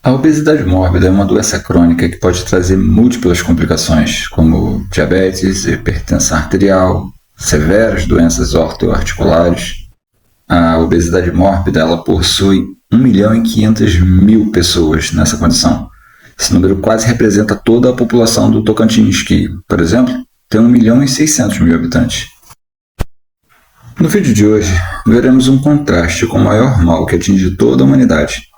A obesidade mórbida é uma doença crônica que pode trazer múltiplas complicações, como diabetes, hipertensão arterial, severas doenças ortoarticulares. A obesidade mórbida ela possui 1.500.000 pessoas nessa condição. Esse número quase representa toda a população do Tocantins, que, por exemplo, tem 1.600.000 habitantes. No vídeo de hoje, veremos um contraste com o maior mal que atinge toda a humanidade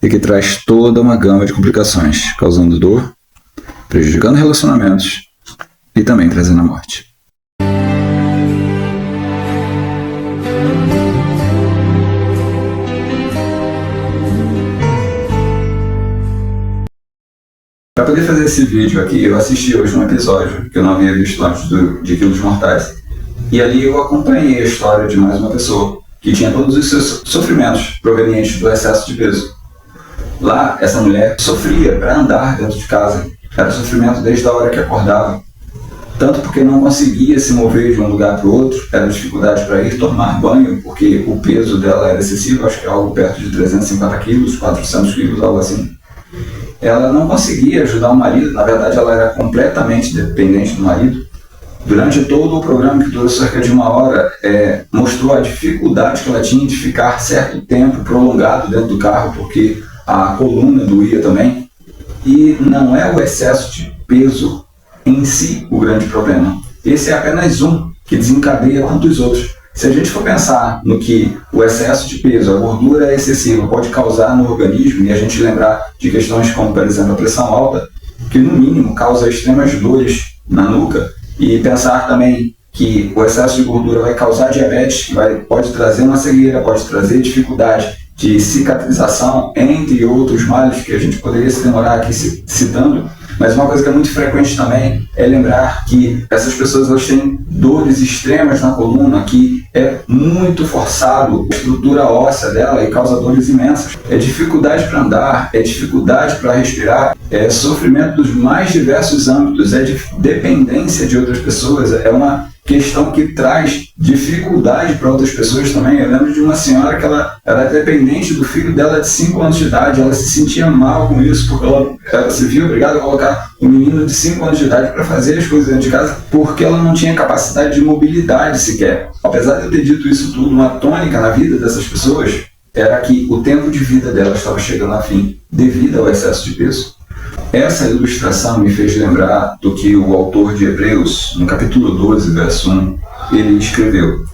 e que traz toda uma gama de complicações, causando dor, prejudicando relacionamentos e também trazendo a morte. Para poder fazer esse vídeo aqui, eu assisti hoje um episódio que eu não havia visto antes de Quilos Mortais. E ali eu acompanhei a história de mais uma pessoa que tinha todos os seus sofrimentos provenientes do excesso de peso. Lá, essa mulher sofria para andar dentro de casa. Era sofrimento desde a hora que acordava. Tanto porque não conseguia se mover de um lugar para o outro, era dificuldade para ir tomar banho, porque o peso dela era excessivo, acho que é algo perto de 350 quilos, 400 quilos, algo assim. Ela não conseguia ajudar o marido, na verdade ela era completamente dependente do marido. Durante todo o programa, que durou cerca de 1 hora, mostrou a dificuldade que ela tinha de ficar certo tempo prolongado dentro do carro, porque a coluna doía também. E não é o excesso de peso em si o grande problema. Esse é apenas um que desencadeia tantos outros. Se a gente for pensar no que o excesso de peso, a gordura excessiva pode causar no organismo, e a gente lembrar de questões como, por exemplo, a pressão alta, que no mínimo causa extremas dores na nuca, e pensar também que o excesso de gordura vai causar diabetes, que pode trazer uma cegueira, pode trazer dificuldade de cicatrização, entre outros males que a gente poderia se demorar aqui citando. Mas uma coisa que é muito frequente também é lembrar que essas pessoas elas têm dores extremas na coluna, que é muito forçado a estrutura óssea dela e causa dores imensas. É dificuldade para andar, é dificuldade para respirar, é sofrimento dos mais diversos âmbitos, é dependência de outras pessoas, é uma questão que traz dificuldade para outras pessoas também. Eu lembro de uma senhora que ela era dependente do filho dela de 5 anos de idade, ela se sentia mal com isso, porque ela se viu obrigada a colocar um menino de 5 anos de idade para fazer as coisas dentro de casa, porque ela não tinha capacidade de mobilidade sequer. Apesar de eu ter dito isso tudo, uma tônica na vida dessas pessoas era que o tempo de vida dela estava chegando a fim devido ao excesso de peso. Essa ilustração me fez lembrar do que o autor de Hebreus, no capítulo 12, verso 1, ele escreveu.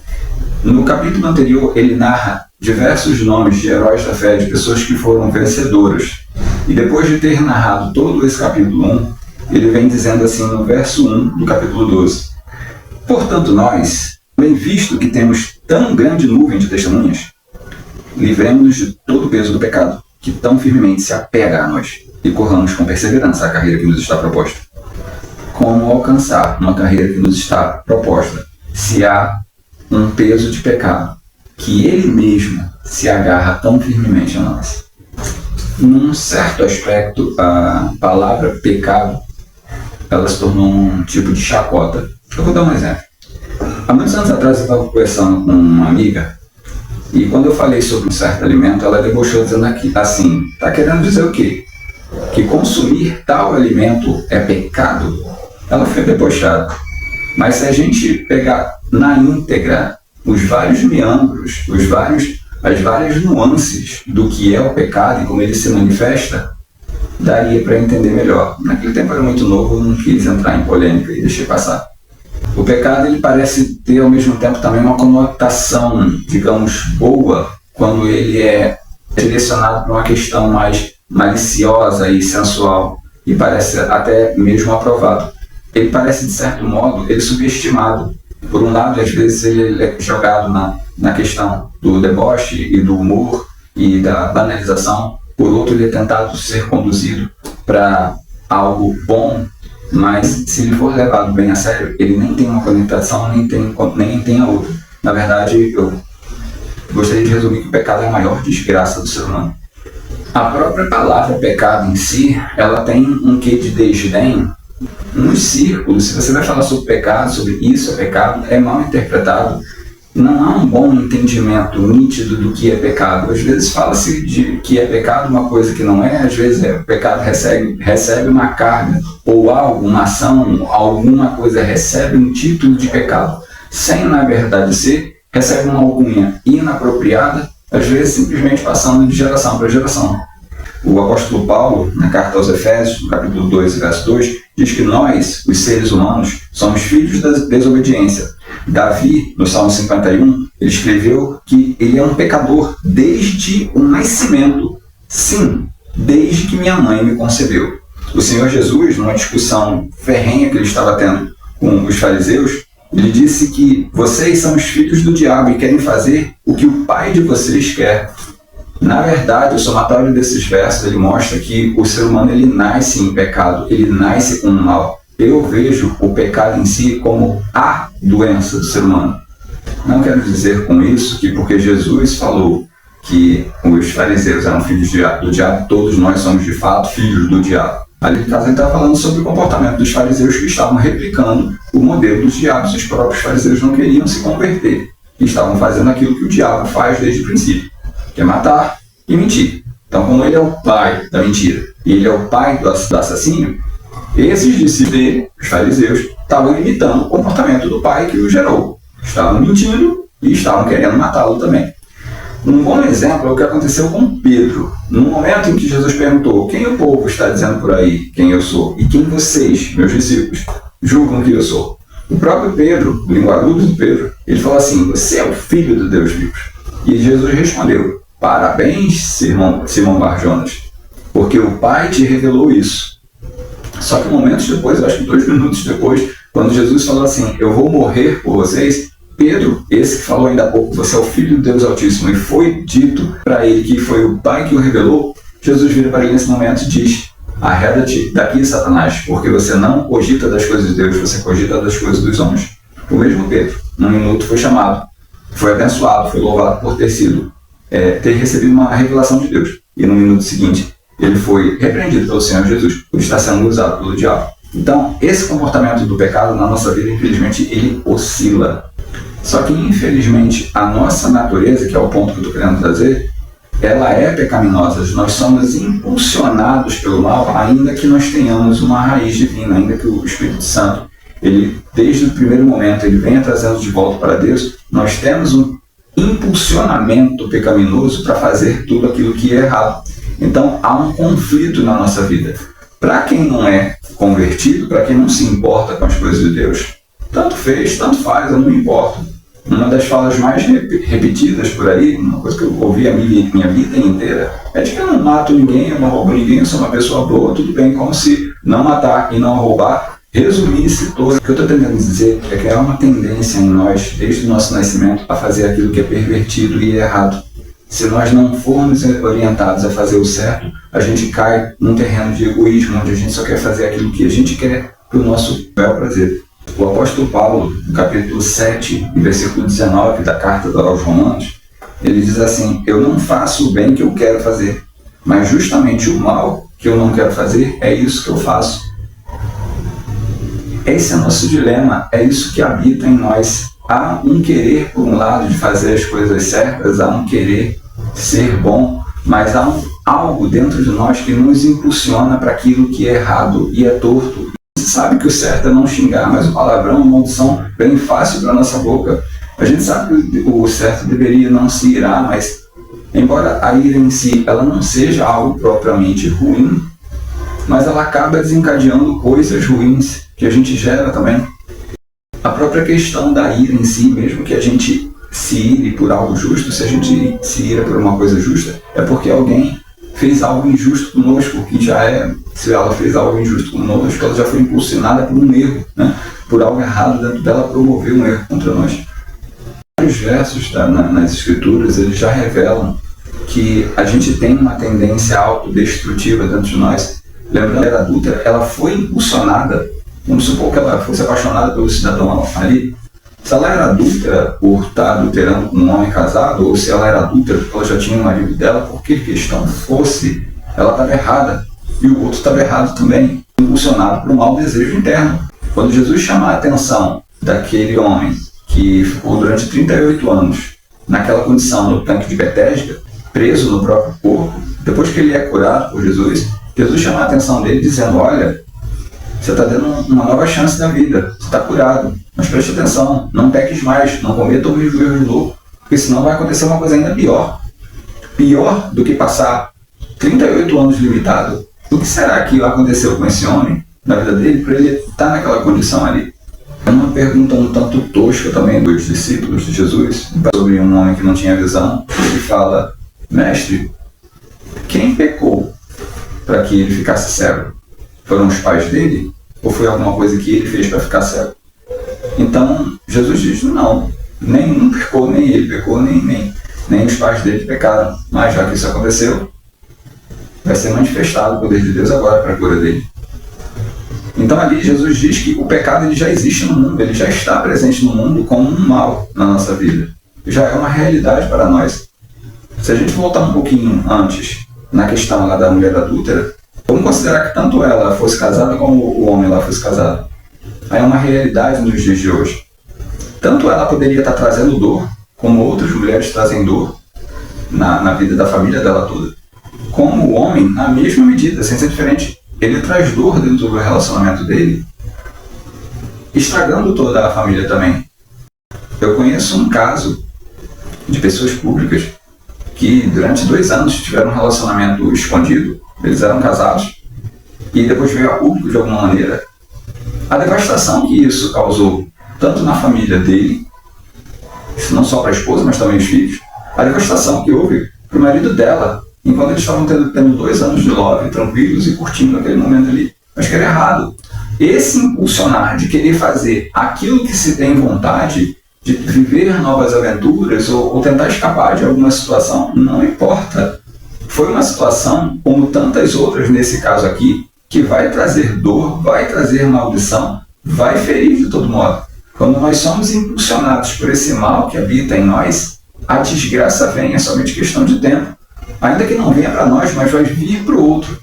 No capítulo anterior, ele narra diversos nomes de heróis da fé, de pessoas que foram vencedoras. E depois de ter narrado todo esse capítulo 1, ele vem dizendo assim no verso 1 do capítulo 12. Portanto, nós, bem visto que temos tão grande nuvem de testemunhas, livremos-nos de todo o peso do pecado, que tão firmemente se apega a nós, e corramos com perseverança a carreira que nos está proposta. Como alcançar uma carreira que nos está proposta se há um peso de pecado que ele mesmo se agarra tão firmemente a nós? Num certo aspecto, a palavra pecado ela se tornou um tipo de chacota. Eu vou dar um exemplo. Há muitos anos atrás eu estava conversando com uma amiga e quando eu falei sobre um certo alimento, ela debochou dizendo assim, está querendo dizer o quê? Que consumir tal alimento é pecado? Ela foi debochada. Mas se a gente pegar na íntegra os vários meandros, as várias nuances do que é o pecado e como ele se manifesta, daria para entender melhor. Naquele tempo eu era muito novo, eu não quis entrar em polêmica e deixei passar. O pecado ele parece ter ao mesmo tempo também uma conotação, digamos, boa, quando ele é direcionado para uma questão mais maliciosa e sensual, e parece até mesmo aprovado. Ele parece, de certo modo, ele subestimado. Por um lado, às vezes ele é jogado na questão do deboche e do humor e da banalização. Por outro, ele é tentado ser conduzido para algo bom, mas se ele for levado bem a sério, ele nem tem uma conotação, nem tem a outra. Na verdade, eu gostaria de resumir que o pecado é a maior desgraça do ser humano. A própria palavra pecado em si, ela tem um quê de desdém. Nos círculos, se você vai falar sobre pecado, sobre isso é pecado, é mal interpretado. não há um bom entendimento nítido do que é pecado. Às vezes fala-se de que é pecado uma coisa que não é, às vezes o pecado recebe uma carga, ou algo, uma ação, alguma coisa recebe um título de pecado, sem na verdade ser, recebe uma alcunha inapropriada, às vezes simplesmente passando de geração para geração. O apóstolo Paulo, na carta aos Efésios, no capítulo 2, verso 2, diz que nós, os seres humanos, somos filhos da desobediência. Davi, no Salmo 51, ele escreveu que ele é um pecador desde o nascimento. Sim, desde que minha mãe me concebeu. O Senhor Jesus, numa discussão ferrenha que ele estava tendo com os fariseus, ele disse que vocês são os filhos do diabo e querem fazer o que o pai de vocês quer. Na verdade, o somatório desses versos ele mostra que o ser humano ele nasce em pecado, ele nasce com o mal. Eu vejo o pecado em si como a doença do ser humano. Não quero dizer com isso que porque Jesus falou que os fariseus eram filhos do diabo, todos nós somos de fato filhos do diabo. Ali, no caso, ele está falando sobre o comportamento dos fariseus que estavam replicando o modelo dos diabos. Os próprios fariseus não queriam se converter e estavam fazendo aquilo que o diabo faz desde o princípio, que é matar e mentir. Então, como ele é o pai da mentira e ele é o pai do assassínio, esses discípulos dele, os fariseus, estavam imitando o comportamento do pai que o gerou. Estavam mentindo e estavam querendo matá-lo também. Um bom exemplo é o que aconteceu com Pedro. No momento em que Jesus perguntou: quem o povo está dizendo por aí quem eu sou? E quem vocês, meus discípulos, julgam que eu sou? O próprio Pedro, o linguarudo de Pedro, ele falou assim: você é o filho do Deus vivo. E Jesus respondeu: parabéns, Simão Bar-Jonas, porque o Pai te revelou isso. Só que momentos depois, acho que 2 minutos depois, quando Jesus falou assim: eu vou morrer por vocês, Pedro, esse que falou ainda há pouco, você é o Filho de Deus Altíssimo, e foi dito para ele que foi o Pai que o revelou, Jesus vira para ele nesse momento e diz: arreda-te daqui, Satanás, porque você não cogita das coisas de Deus, você cogita das coisas dos homens. O mesmo Pedro, num minuto foi chamado, foi abençoado, foi louvado por ter recebido uma revelação de Deus. E no minuto seguinte, ele foi repreendido pelo Senhor Jesus por estar sendo usado pelo diabo. Então, esse comportamento do pecado na nossa vida, infelizmente, ele oscila. Só que, infelizmente, a nossa natureza, que é o ponto que eu estou querendo trazer, ela é pecaminosa. Nós somos impulsionados pelo mal, ainda que nós tenhamos uma raiz divina, ainda que o Espírito Santo, ele, desde o primeiro momento, ele venha trazendo de volta para Deus, nós temos um impulsionamento pecaminoso para fazer tudo aquilo que é errado. Então, há um conflito na nossa vida. Para quem não é convertido, para quem não se importa com as coisas de Deus, tanto fez, tanto faz, eu não me importo. Uma das falas mais repetidas por aí, uma coisa que eu ouvi a minha vida inteira, é de que eu não mato ninguém, eu não roubo ninguém, eu sou uma pessoa boa, tudo bem, como se não matar e não roubar resumisse todo. O que eu estou tentando dizer é que há uma tendência em nós, desde o nosso nascimento, a fazer aquilo que é pervertido e errado. Se nós não formos orientados a fazer o certo, a gente cai num terreno de egoísmo, onde a gente só quer fazer aquilo que a gente quer para o nosso bel prazer. O apóstolo Paulo, no capítulo 7, versículo 19 da carta aos Romanos, ele diz assim: eu não faço o bem que eu quero fazer, mas justamente o mal que eu não quero fazer, é isso que eu faço. Esse é o nosso dilema, é isso que habita em nós. Há um querer, por um lado, de fazer as coisas certas, há um querer ser bom, mas há algo dentro de nós que nos impulsiona para aquilo que é errado e é torto. Você sabe que o certo é não xingar, mas o palavrão, a maldição, bem fácil para a nossa boca. A gente sabe que o certo deveria não se irar, mas embora a ira em si ela não seja algo propriamente ruim, mas ela acaba desencadeando coisas ruins que a gente gera também. A própria questão da ira em si, mesmo que a gente se ire por algo justo, se a gente se ira por uma coisa justa, é porque alguém fez algo injusto conosco, que já é, se ela fez algo injusto conosco, ela já foi impulsionada por um erro, né? Por algo errado dentro dela, promover um erro contra nós. Vários versos nas escrituras, eles já revelam que a gente tem uma tendência autodestrutiva dentro de nós. Lembrando que ela era adúltera, ela foi impulsionada, vamos supor que ela fosse apaixonada pelo cidadão ali. Se ela era adúltera por estar adulterando com um homem casado, ou se ela era adúltera porque ela já tinha um marido dela, porque questão fosse, ela estava errada e o outro estava errado também, impulsionado por um mau desejo interno. Quando Jesus chama a atenção daquele homem que ficou durante 38 anos naquela condição no tanque de Betesda, preso no próprio corpo, depois que ele é curado por Jesus, Jesus chama a atenção dele dizendo: olha, você está dando uma nova chance na vida, você está curado, mas preste atenção, não peques mais, não cometa o mesmo erro de novo, porque senão vai acontecer uma coisa ainda pior. Pior do que passar 38 anos limitado. O que será que aconteceu com esse homem na vida dele para ele estar naquela condição ali? É uma pergunta um tanto tosca também dos discípulos de Jesus, sobre um homem que não tinha visão. Ele fala: mestre, quem pecou para que ele ficasse cego? Foram os pais dele? Ou foi alguma coisa que ele fez para ficar cego? Então, Jesus diz: não, nenhum pecou, nem ele pecou, nem os pais dele pecaram. Mas já que isso aconteceu, vai ser manifestado o poder de Deus agora para a cura dele. Então ali Jesus diz que o pecado ele já existe no mundo, ele já está presente no mundo como um mal na nossa vida. Já é uma realidade para nós. Se a gente voltar um pouquinho antes, na questão lá da mulher adúltera, vamos considerar que tanto ela fosse casada como o homem lá fosse casado. Aí é uma realidade nos dias de hoje. Tanto ela poderia estar trazendo dor, como outras mulheres trazem dor na vida da família dela toda, como o homem, na mesma medida, sem ser diferente, ele traz dor dentro do relacionamento dele, estragando toda a família também. Eu conheço um caso de pessoas públicas que durante 2 anos tiveram um relacionamento escondido, eles eram casados, e depois veio a público de alguma maneira. A devastação que isso causou, tanto na família dele, não só para a esposa, mas também os filhos, a devastação que houve para o marido dela, enquanto eles estavam tendo 2 anos de love, tranquilos e curtindo aquele momento ali. Mas que era errado. Esse impulsionar de querer fazer aquilo que se tem vontade, de viver novas aventuras ou tentar escapar de alguma situação, não importa. Foi uma situação, como tantas outras nesse caso aqui, que vai trazer dor, vai trazer maldição, vai ferir de todo modo. Quando nós somos impulsionados por esse mal que habita em nós, a desgraça vem, é somente questão de tempo. Ainda que não venha para nós, mas vai vir para o outro.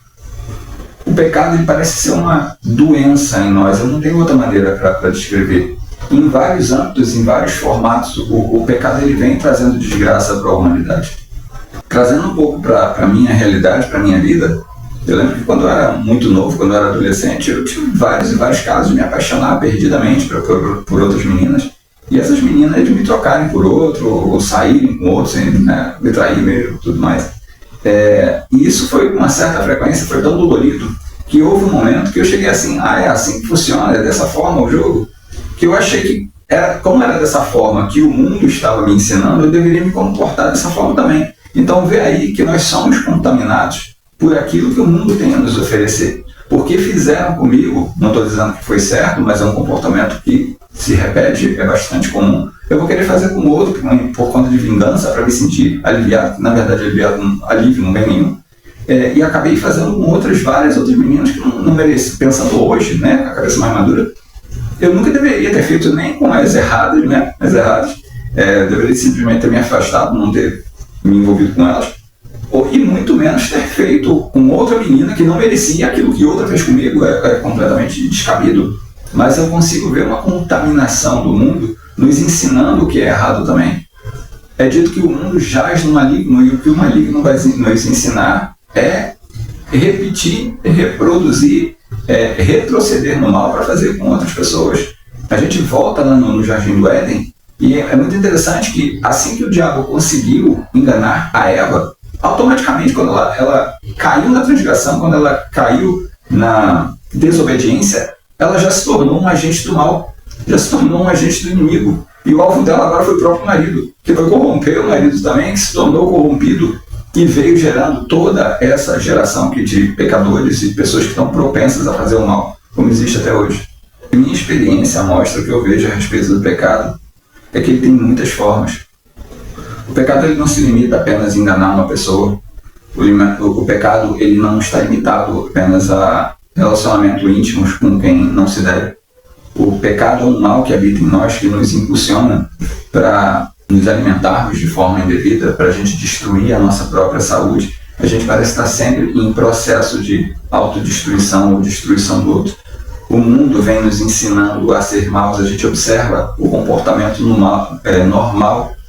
O pecado ele parece ser uma doença em nós, eu não tenho outra maneira para descrever. Em vários âmbitos, em vários formatos, o pecado ele vem trazendo desgraça para a humanidade. Trazendo um pouco para a minha realidade, para a minha vida, eu lembro que quando eu era muito novo, quando eu era adolescente, eu tive vários e vários casos de me apaixonar perdidamente por outras meninas. E essas meninas de me trocarem por outro, ou saírem com outro, sem, né, me trair mesmo, tudo mais. E isso foi com uma certa frequência, foi tão dolorido, que houve um momento que eu cheguei assim: é assim que funciona, é dessa forma o jogo? Que eu achei que, como era dessa forma que o mundo estava me ensinando, eu deveria me comportar dessa forma também. Então vê aí que nós somos contaminados por aquilo que o mundo tem a nos oferecer. Porque fizeram comigo, não estou dizendo que foi certo, mas é um comportamento que se repete, é bastante comum. Eu vou querer fazer com o outro por conta de vingança, para me sentir aliviado, que na verdade alívio não vem nenhum. E acabei fazendo com várias outras meninas que não mereciam, pensando hoje, né, com a cabeça mais madura. Eu nunca deveria ter feito nem com as erradas, né, deveria simplesmente ter me afastado, não ter me envolvido com elas. E muito menos ter feito com outra menina que não merecia aquilo que outra fez comigo, é completamente descabido. Mas eu consigo ver uma contaminação do mundo nos ensinando o que é errado também. É dito que o mundo jaz no maligno, e o que o maligno vai nos ensinar é repetir, reproduzir, retroceder no mal para fazer com outras pessoas. A gente volta lá no Jardim do Éden, e é muito interessante que assim que o diabo conseguiu enganar a Eva, automaticamente, quando ela caiu na transgressão, quando ela caiu na desobediência, ela já se tornou um agente do mal, já se tornou um agente do inimigo. E o alvo dela agora foi o próprio marido, que foi corromper o marido também, que se tornou corrompido e veio gerando toda essa geração de pecadores e pessoas que estão propensas a fazer o mal, como existe até hoje. A minha experiência mostra, o que eu vejo a respeito do pecado, é que ele tem muitas formas. O pecado ele não se limita apenas a enganar uma pessoa. O pecado ele não está limitado apenas a relacionamento íntimos com quem não se deve. O pecado é um mal que habita em nós, que nos impulsiona para nos alimentarmos de forma indevida, para a gente destruir a nossa própria saúde. A gente parece estar sempre em processo de autodestruição ou destruição do outro. o mundo vem nos ensinando a ser maus, a gente observa o comportamento normal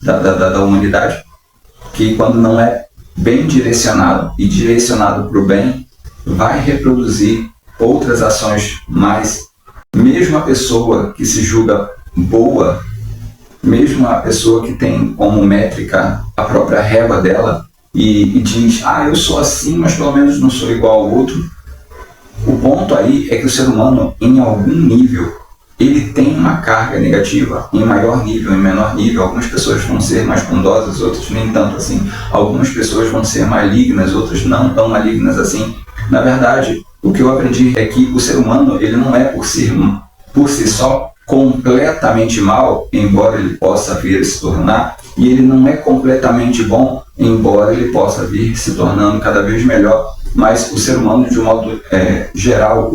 da humanidade, que quando não é bem direcionado e direcionado para o bem, vai reproduzir outras ações mais. Mesmo a pessoa que se julga boa, mesmo a pessoa que tem como métrica a própria régua dela e diz, eu sou assim, mas pelo menos não sou igual ao outro. O ponto aí é que o ser humano, em algum nível, ele tem uma carga negativa, em maior nível, em menor nível. Algumas pessoas vão ser mais bondosas, outras nem tanto assim. Algumas pessoas vão ser malignas, outras não tão malignas assim. Na verdade, o que eu aprendi é que o ser humano, ele não é por si só completamente mal, embora ele possa vir a se tornar, e ele não é completamente bom, embora ele possa vir se tornando cada vez melhor. Mas o ser humano, de um modo geral,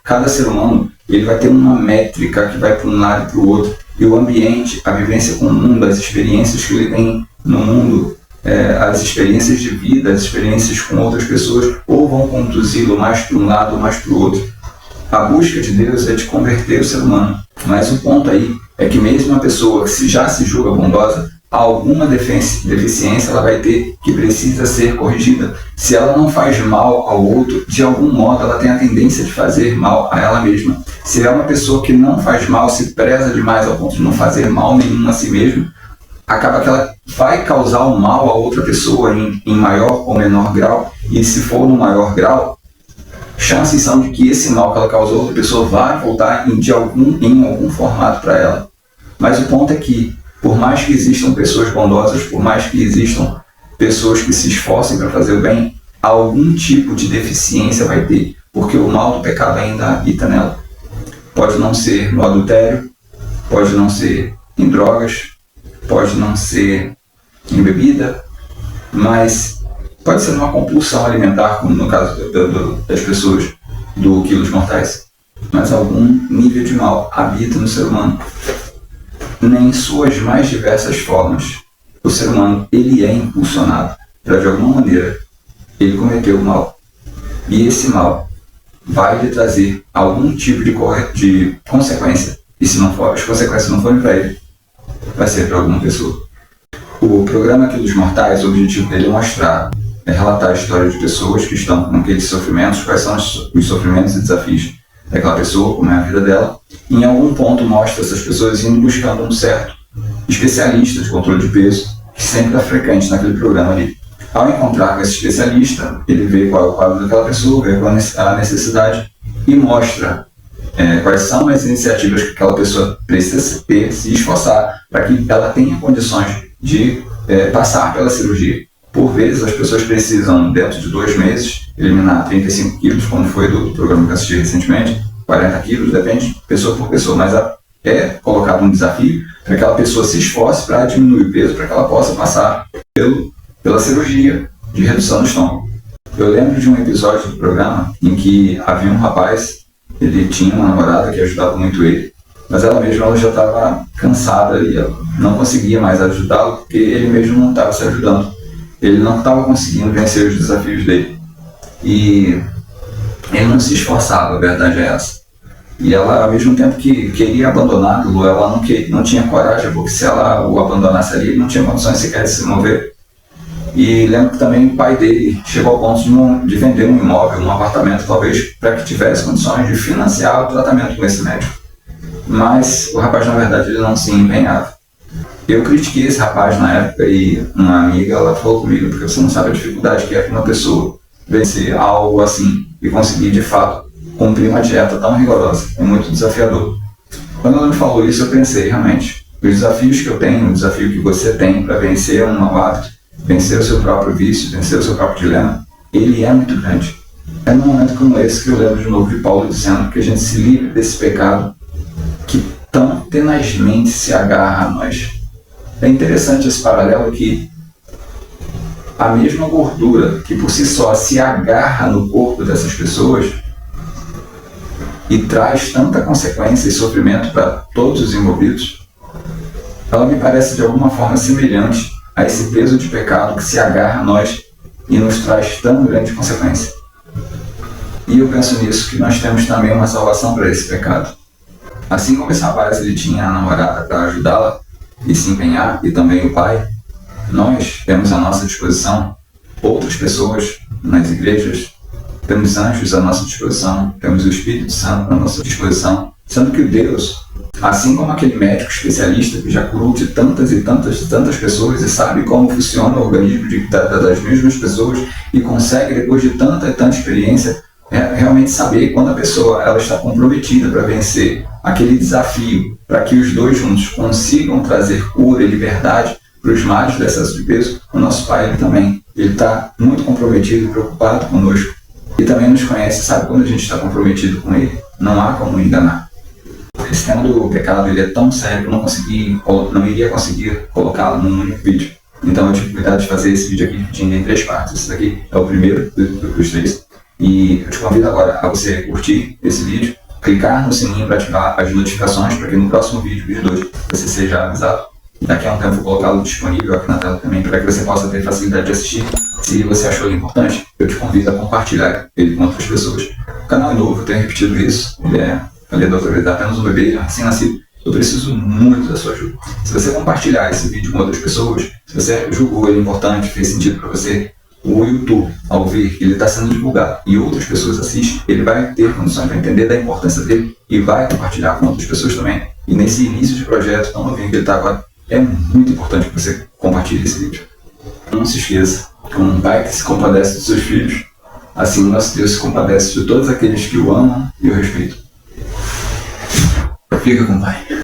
cada ser humano, ele vai ter uma métrica que vai para um lado e para o outro. E o ambiente, a vivência com o mundo, as experiências que ele tem no mundo, as experiências de vida, as experiências com outras pessoas, ou vão conduzi-lo mais para um lado ou mais para o outro. A busca de Deus é de converter o ser humano. Mas o ponto aí é que mesmo uma pessoa que já se julga bondosa, alguma deficiência ela vai ter que precisa ser corrigida. Se ela não faz mal ao outro, de algum modo ela tem a tendência de fazer mal a ela mesma. Se é uma pessoa que não faz mal, se preza demais ao ponto de não fazer mal nenhum a si mesma, acaba que ela vai causar o mal a outra pessoa em maior ou menor grau, e se for no maior grau, chances são de que esse mal que ela causou a outra pessoa vai voltar em algum formato para ela. Mas o ponto é que, por mais que existam pessoas bondosas, por mais que existam pessoas que se esforcem para fazer o bem, algum tipo de deficiência vai ter, porque o mal do pecado ainda habita nela. Pode não ser no adultério, pode não ser em drogas, pode não ser em bebida, mas pode ser numa compulsão alimentar, como no caso das pessoas do Quilos Mortais. Mas algum nível de mal habita no ser humano. Em suas mais diversas formas, o ser humano ele é impulsionado para, de alguma maneira, ele cometer o mal. E esse mal vai lhe trazer algum tipo de consequência. E se não for, as consequências não forem para ele, vai ser para alguma pessoa. O programa Quilos Mortais, o objetivo dele é mostrar, relatar a história de pessoas que estão com aqueles sofrimentos, quais são os sofrimentos e desafios daquela pessoa, como é a vida dela. E em algum ponto mostra essas pessoas indo buscando um certo especialista de controle de peso, que sempre está frequente naquele programa ali. Ao encontrar com esse especialista, ele vê qual é o quadro daquela pessoa, vê qual é a necessidade e mostra quais são as iniciativas que aquela pessoa precisa ter, se esforçar para que ela tenha condições de passar pela cirurgia. Por vezes as pessoas precisam, dentro de 2 meses, eliminar 35 quilos, como foi do programa que eu assisti recentemente, 40 quilos, depende pessoa por pessoa, mas é colocado um desafio para que aquela pessoa se esforce para diminuir o peso, para que ela possa passar pela cirurgia de redução do estômago. Eu lembro de um episódio do programa em que havia um rapaz, ele tinha uma namorada que ajudava muito ele, mas ela já estava cansada e ela não conseguia mais ajudá-lo porque ele mesmo não estava se ajudando. Ele não estava conseguindo vencer os desafios dele. E ele não se esforçava, a verdade é essa. E ela, ao mesmo tempo que queria abandoná-lo, ela não tinha coragem, porque se ela o abandonasse ali, ele não tinha condições sequer de se mover. E lembro que também o pai dele chegou ao ponto de vender um imóvel, um apartamento, talvez, para que tivesse condições de financiar o tratamento com esse médico. Mas o rapaz, na verdade, ele não se empenhava. Eu critiquei esse rapaz na época e uma amiga, ela falou comigo, porque você não sabe a dificuldade que é para uma pessoa vencer algo assim e conseguir, de fato, cumprir uma dieta tão rigorosa. É muito desafiador. Quando ela me falou isso, eu pensei, realmente, os desafios que eu tenho, o desafio que você tem para vencer um mau hábito, vencer o seu próprio vício, vencer o seu próprio dilema, ele é muito grande. É num momento como esse que eu lembro de novo de Paulo dizendo que a gente se livre desse pecado que tão tenazmente se agarra a nós. É interessante esse paralelo que a mesma gordura que por si só se agarra no corpo dessas pessoas e traz tanta consequência e sofrimento para todos os envolvidos, ela me parece de alguma forma semelhante a esse peso de pecado que se agarra a nós e nos traz tão grande consequência. E eu penso nisso, que nós temos também uma salvação para esse pecado. Assim como esse rapaz ele tinha a namorada para ajudá-la e se empenhar, e também o pai, nós temos à nossa disposição outras pessoas nas igrejas, temos anjos à nossa disposição, temos o Espírito Santo à nossa disposição, sendo que Deus, assim como aquele médico especialista que já curou de tantas e tantas pessoas e sabe como funciona o organismo das mesmas pessoas e consegue, depois de tanta e tanta experiência, realmente saber quando a pessoa ela está comprometida para vencer aquele desafio, para que os dois juntos consigam trazer cura e liberdade para os males do excesso de peso. O nosso Pai ele também está muito comprometido e preocupado conosco e também nos conhece, sabe quando a gente está comprometido com Ele. Não há como enganar. Esse tema do pecado ele é tão sério que eu não iria conseguir colocá-lo num único vídeo. Então eu tive cuidado de fazer esse vídeo aqui dividindo em 3 partes. Esse daqui é o primeiro dos 3. E eu te convido agora a você curtir esse vídeo, clicar no sininho para ativar as notificações para que no próximo vídeo 2, você seja avisado. Daqui a um tempo eu vou colocá-lo disponível aqui na tela também para que você possa ter facilidade de assistir. Se você achou ele importante, eu te convido a compartilhar ele com outras pessoas. O canal é novo, eu tenho repetido isso. Ele é da autoridade, apenas um bebê recém-nascido. Eu preciso muito da sua ajuda. Se você compartilhar esse vídeo com outras pessoas, se você julgou ele importante, fez sentido para você, o YouTube, ao ver que ele está sendo divulgado e outras pessoas assistem, ele vai ter condições de entender da importância dele e vai compartilhar com outras pessoas também. E nesse início de projeto tão novinho que ele está agora, é muito importante que você compartilhe esse vídeo. Não se esqueça, como um pai que se compadece dos seus filhos, assim o nosso Deus se compadece de todos aqueles que o amam e o respeitam. Fica com o Pai.